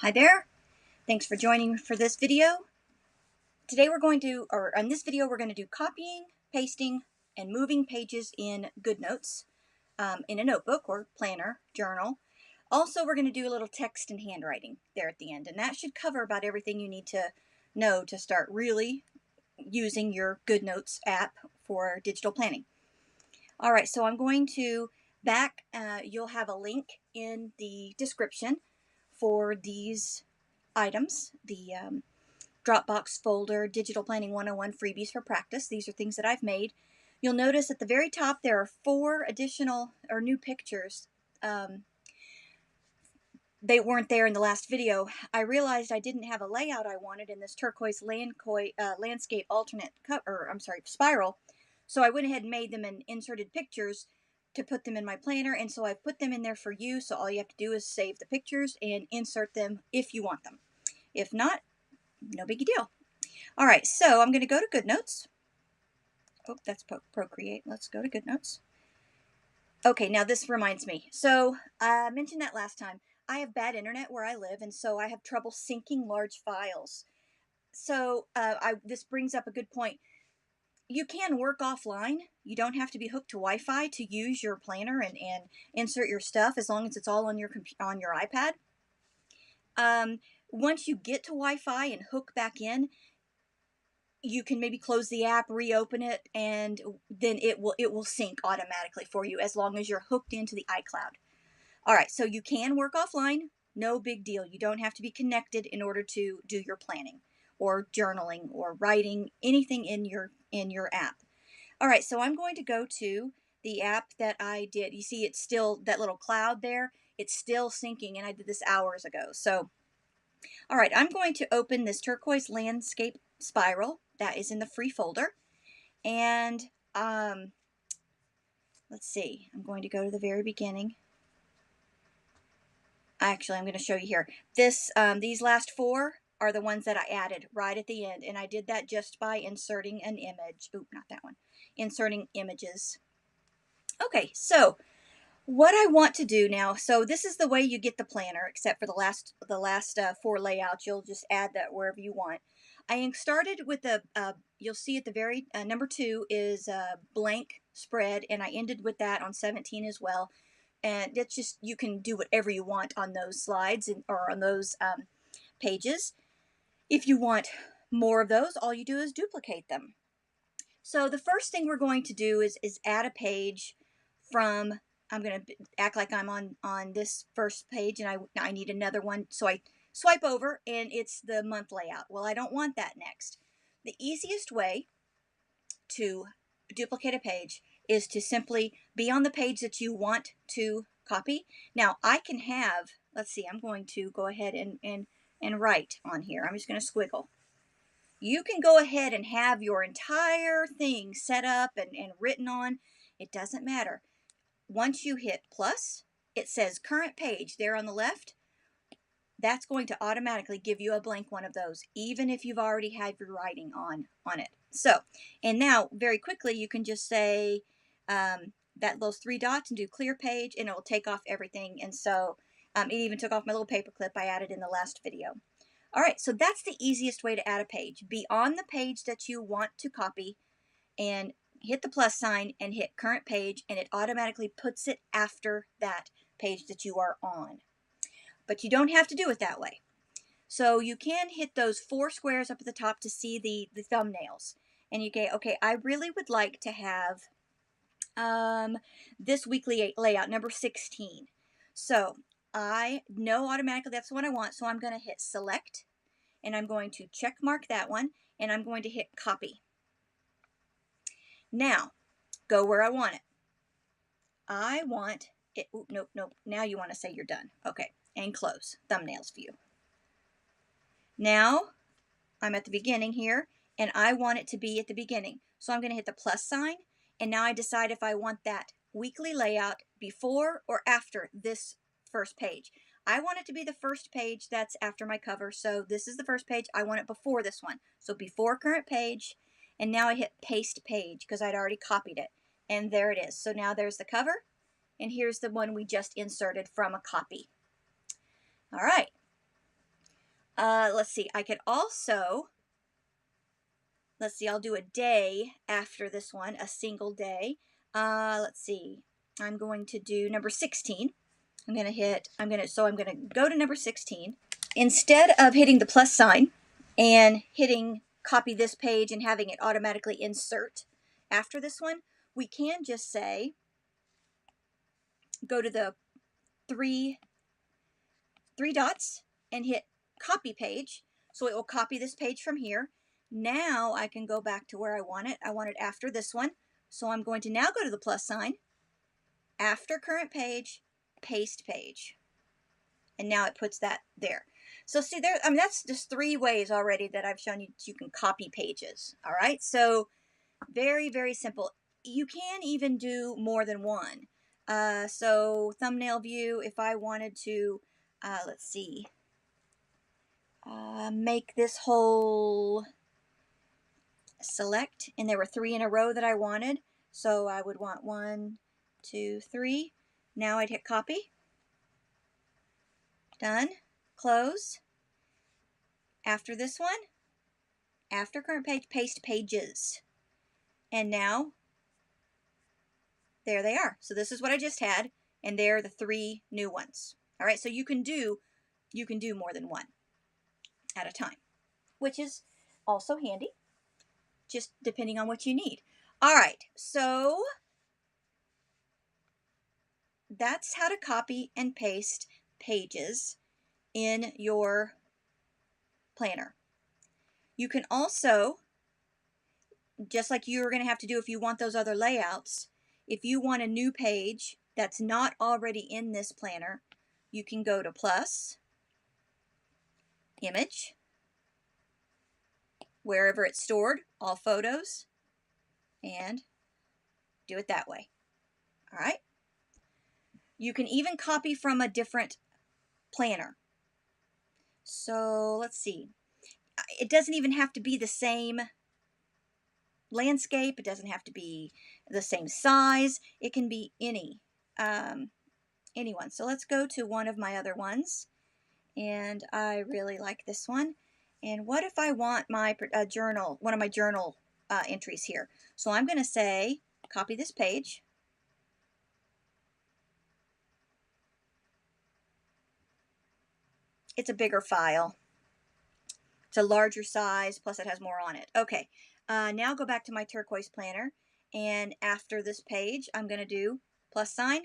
Hi there. Thanks for joining for this video. Today in this video we're going to do copying, pasting, and moving pages in GoodNotes in a notebook or planner, journal. Also, we're going to do a little text and handwriting there at the end, and that should cover about everything you need to know to start really using your GoodNotes app for digital planning. All right, so I'm going to you'll have a link in the description for these items, the Dropbox folder, Digital Planning 101 freebies for practice. These are things that I've made. You'll notice at the very top there are 4 additional or new pictures. They weren't there in the last video. I realized I didn't have a layout I wanted in this turquoise landscape alternate spiral. So I went ahead and made them in inserted pictures to put them in my planner, and so I've put them in there for you. So all you have to do is save the pictures and insert them if you want them. If not, no big deal. All right, so I'm going to go to GoodNotes. Oh, that's Procreate. Let's go to GoodNotes. Okay, now this reminds me. So I mentioned that last time. I have bad internet where I live, and so I have trouble syncing large files. So this brings up a good point. You can work offline. You don't have to be hooked to Wi-Fi to use your planner and insert your stuff, as long as it's all on your iPad. Once you get to Wi-Fi and hook back in, you can maybe close the app, reopen it, and then it will sync automatically for you as long as you're hooked into the iCloud. All right, so you can work offline, no big deal. You don't have to be connected in order to do your planning or journaling or writing anything in your app. All right, so I'm going to go to the app that I did. You see it's still that little cloud there. It's still syncing, and I did this hours ago. So, all right, I'm going to open this turquoise landscape spiral that is in the free folder. And let's see, I'm going to go to the very beginning. Actually, I'm going to show you here. These last 4 are the ones that I added right at the end, and I did that just by inserting an image. Oop, not that one. Inserting images. Okay, so what I want to do now, so this is the way you get the planner, except for the last 4 layouts. You'll just add that wherever you want. I started with you'll see at the very, number 2 is a blank spread, and I ended with that on 17 as well. And it's just, you can do whatever you want on those slides or on those pages. If you want more of those, all you do is duplicate them. So the first thing we're going to do is add a page from, I'm going to act like I'm on this first page, and I need another one. So I swipe over, and it's the month layout. Well, I don't want that next. The easiest way to duplicate a page is to simply be on the page that you want to copy. Now I can have, let's see, I'm going to go ahead and write on here. I'm just going to squiggle. You can go ahead and have your entire thing set up and written on. It doesn't matter. Once you hit plus, it says current page there on the left. That's going to automatically give you a blank one of those, even if you've already had your writing on it. So, and now very quickly you can just say those 3 dots and do clear page, and it will take off everything. And so it even took off my little paper clip I added in the last video. All right, so that's the easiest way to add a page. Be on the page that you want to copy and hit the plus sign and hit current page, and it automatically puts it after that page that you are on. But you don't have to do it that way. So you can hit those 4 squares up at the top to see the thumbnails. And you go, okay, I really would like to have this weekly layout, number 16. So I know automatically that's the one I want, so I'm going to hit select, and I'm going to check mark that one, and I'm going to hit copy. Now, go where I want it. I want it, nope, now you want to say you're done. Okay, and close, thumbnails view. Now, I'm at the beginning here, and I want it to be at the beginning. So I'm going to hit the plus sign, and now I decide if I want that weekly layout before or after this first page. I want it to be the first page that's after my cover, so this is the first page. I want it before this one. So before current page, and now I hit paste page because I'd already copied it. And there it is. So now there's the cover, and here's the one we just inserted from a copy. All right. Let's see, I could also, let's see, I'll do a day after this one, a single day. Let's see, I'm going to do number 16. I'm going to go to number 16. Instead of hitting the plus sign and hitting copy this page and having it automatically insert after this one, we can just say, go to the three dots and hit copy page. So it will copy this page from here. Now I can go back to where I want it. I want it after this one. So I'm going to now go to the plus sign, after current page, paste page. And now it puts that there. So see there, I mean, that's just 3 ways already that I've shown you that you can copy pages. All right, so very, very simple. You can even do more than one. So thumbnail view, if I wanted to, let's see, make this whole select, and there were 3 in a row that I wanted. So I would want 1, 2, 3. Now I'd hit copy. Done. Close. After this one, after current page, paste pages. And now, there they are. So this is what I just had, and there are the 3 new ones. All right, so you can do more than one at a time, which is also handy, just depending on what you need. All right, so that's how to copy and paste pages in your planner. You can also, just like you're going to have to do if you want those other layouts, if you want a new page that's not already in this planner, you can go to plus, image, wherever it's stored, all photos, and do it that way. All right. You can even copy from a different planner. So let's see. It doesn't even have to be the same landscape. It doesn't have to be the same size. It can be anyone. So let's go to one of my other ones, and I really like this one. And what if I want my journal, one of my journal entries here? So I'm going to say copy this page. It's a bigger file. It's a larger size, plus it has more on it. Okay, now go back to my turquoise planner, and after this page, I'm going to do plus sign,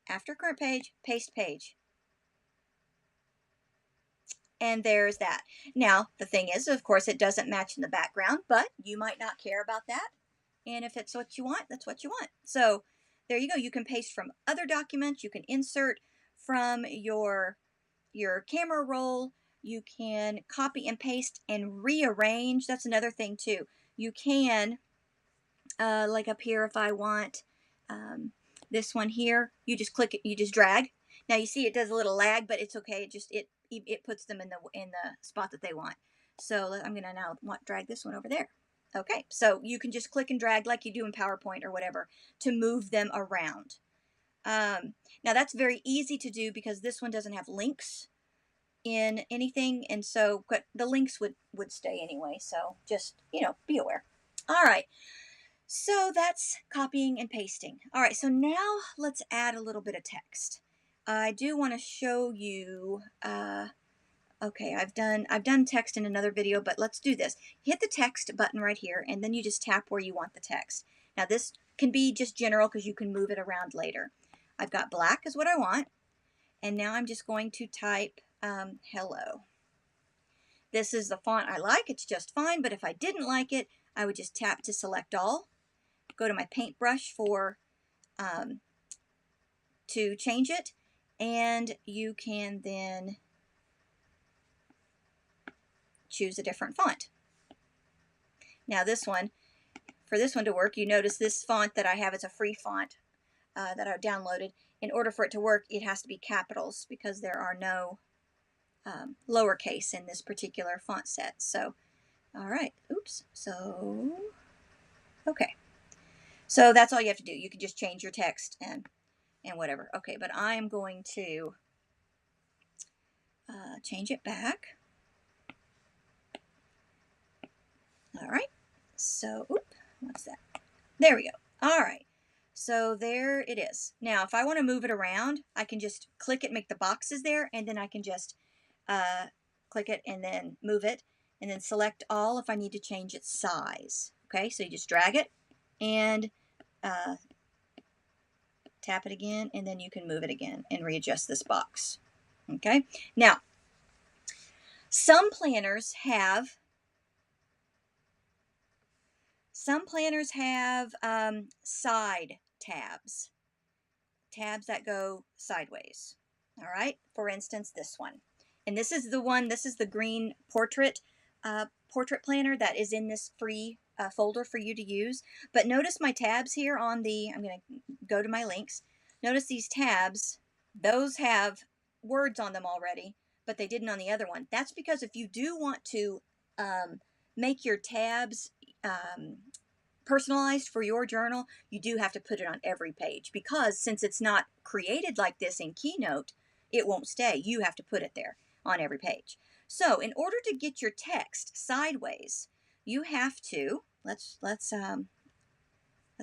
after current page, paste page. And there's that. Now, the thing is, of course, it doesn't match in the background, but you might not care about that. And if it's what you want, that's what you want. So there you go. You can paste from other documents. You can insert from your camera roll. You can copy and paste and rearrange. That's another thing too. You can, like up here, if I want this one here, you just click it, you just drag. Now you see it does a little lag, but it's okay. It puts them in the spot that they want. So I'm gonna now drag this one over there. Okay, so you can just click and drag like you do in PowerPoint or whatever to move them around. Now that's very easy to do because this one doesn't have links in anything, and so but the links would stay anyway, so just be aware. All right, so that's copying and pasting. All right, so now let's add a little bit of text. I do want to show you okay, I've done text in another video, but let's do this. Hit the text button right here, and then you just tap where you want the text. Now this can be just general because you can move it around later. I've got black is what I want, and now I'm just going to type hello. This is the font I like. It's just fine, but if I didn't like it, I would just tap to select all. Go to my paintbrush for to change it, and you can then choose a different font. Now this one, for this one to work, you notice this font that I have is a free font that I downloaded. In order for it to work, it has to be capitals because there are no lowercase in this particular font set. So, all right, oops, so, okay. So that's all you have to do. You can just change your text and whatever. Okay, but I'm going to change it back. All right. So, what's that? There we go. All right. So there it is. Now, if I want to move it around, I can just click it, make the boxes there, and then I can just click it and then move it, and then select all if I need to change its size. Okay, so you just drag it and tap it again, and then you can move it again and readjust this box. Okay, now some planners have side tabs that go sideways. All right, for instance, this one. And this is the one, this is the green portrait planner that is in this free folder for you to use. But notice my tabs here on the, I'm going to go to my links. Notice these tabs, those have words on them already, but they didn't on the other one. That's because if you do want to make your tabs personalized for your journal, you do have to put it on every page, because since it's not created like this in Keynote, it won't stay. You have to put it there on every page. So in order to get your text sideways, you have to, let's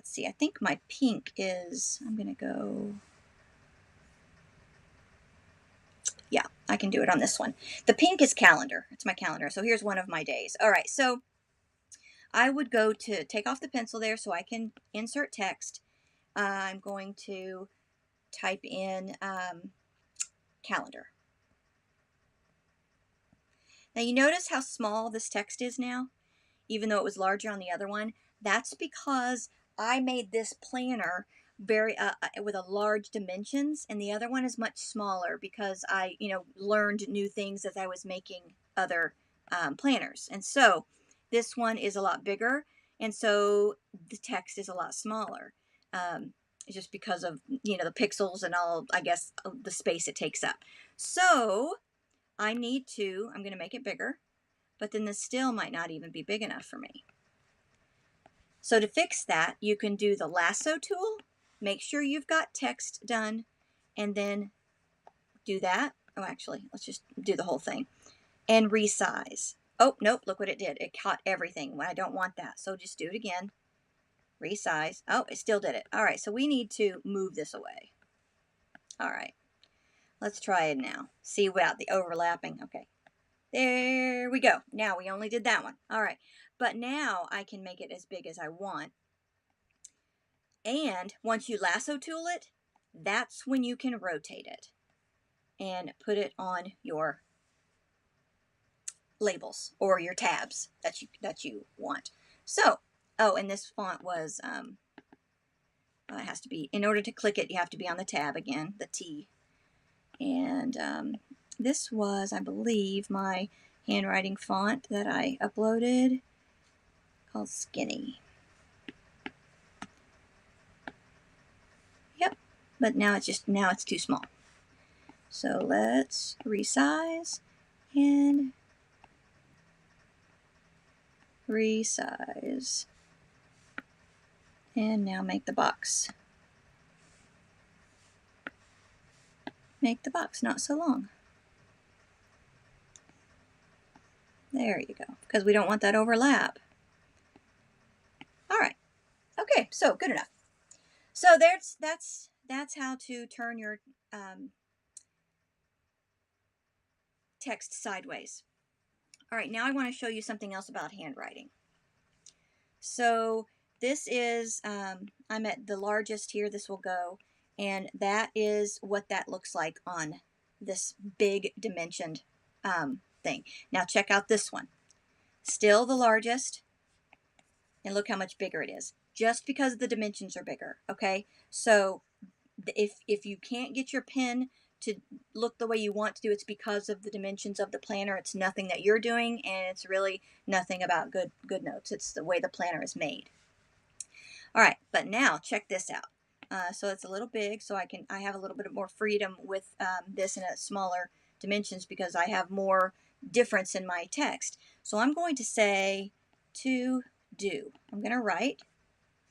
see, I think my pink is, I'm going to go, yeah, I can do it on this one. The pink is calendar. It's my calendar. So here's one of my days. All right, so I would go to take off the pencil there so I can insert text. I'm going to type in calendar. Now you notice how small this text is now, even though it was larger on the other one. That's because I made this planner very with a large dimensions, and the other one is much smaller because I learned new things as I was making other planners. And so this one is a lot bigger, and so the text is a lot smaller, just because of the pixels and all, I guess, the space it takes up. So I'm going to make it bigger, but then this still might not even be big enough for me. So to fix that, you can do the lasso tool, make sure you've got text done, and then do that. Oh, actually, let's just do the whole thing. And resize. Oh, nope, look what it did. It caught everything. I don't want that. So just do it again. Resize. Oh, it still did it. All right, so we need to move this away. All right, let's try it now. See without the overlapping. Okay. There we go. Now we only did that one. All right. But now I can make it as big as I want. And once you lasso tool it, that's when you can rotate it and put it on your labels or your tabs that you want. So, oh, and this font was, it has to be, in order to click it, you have to be on the tab again, the T. And this was, I believe, my handwriting font that I uploaded, called Skinny. Yep, but now it's too small. So let's resize and resize. And now make the box. Make the box not so long. There you go, because we don't want that overlap. All right. Okay, so good enough. So that's how to turn your text sideways. All right, now I want to show you something else about handwriting. So this is, I'm at the largest here, this will go, and that is what that looks like on this big dimensioned thing. Now check out this one. Still the largest, and look how much bigger it is, just because the dimensions are bigger, okay? So if you can't get your pen to look the way you want to do, it's because of the dimensions of the planner. It's nothing that you're doing, and it's really nothing about GoodNotes. It's the way the planner is made. All right, but now check this out. So it's a little big, so I have a little bit more freedom with this in a smaller dimensions because I have more difference in my text. So I'm going to say to do. I'm going to write,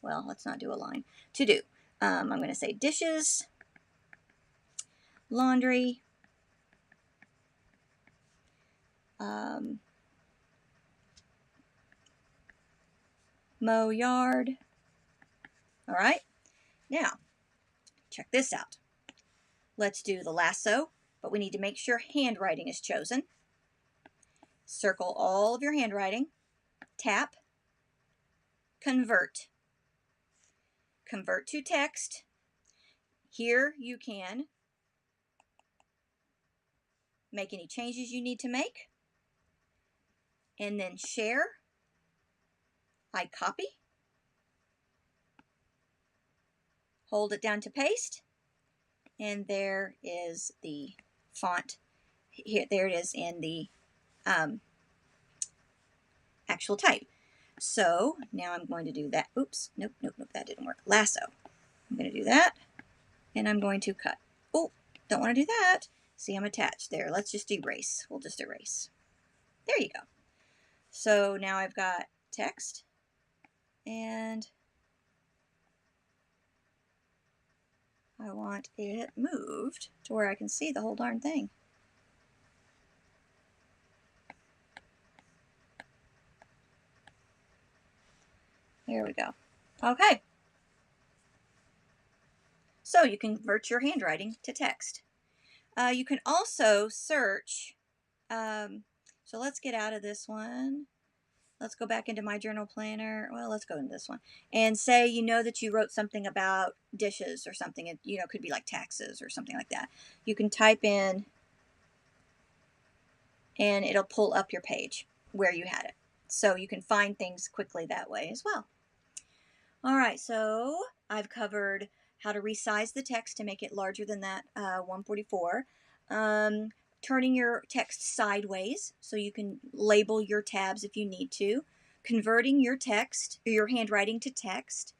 well, let's not do a line. To do. I'm going to say dishes, laundry, mow yard. All right, now check this out. Let's do the lasso, but we need to make sure handwriting is chosen. Circle all of your handwriting, tap, convert. Convert to text. Here you can make any changes you need to make, and then share. I copy, hold it down to paste, and there is the font. Here, there it is in the actual type. So now I'm going to do that. Oops, nope, that didn't work. Lasso. I'm going to do that, and I'm going to cut. Oh, don't want to do that. See, I'm attached there. Let's just erase. We'll just erase. There you go. So now I've got text, and I want it moved to where I can see the whole darn thing. There we go. Okay. So you can convert your handwriting to text. You can also search. So let's get out of this one. Let's go back into my journal planner. Well, let's go into this one. And say you know that you wrote something about dishes or something. It, you know, could be like taxes or something like that. You can type in and it'll pull up your page where you had it. So you can find things quickly that way as well. All right, so I've covered how to resize the text to make it larger than that 144. Turning your text sideways so you can label your tabs if you need to. Converting your text, or your handwriting to text.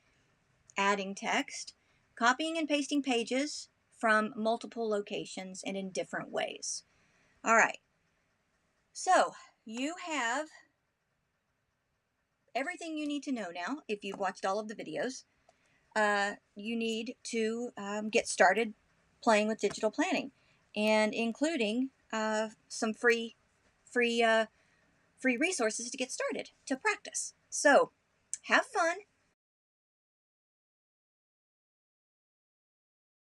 Adding text. Copying and pasting pages from multiple locations and in different ways. All right, so you have everything you need to know now if you've watched all of the videos. You need to get started playing with digital planning, and including some free resources to get started to practice. So have fun,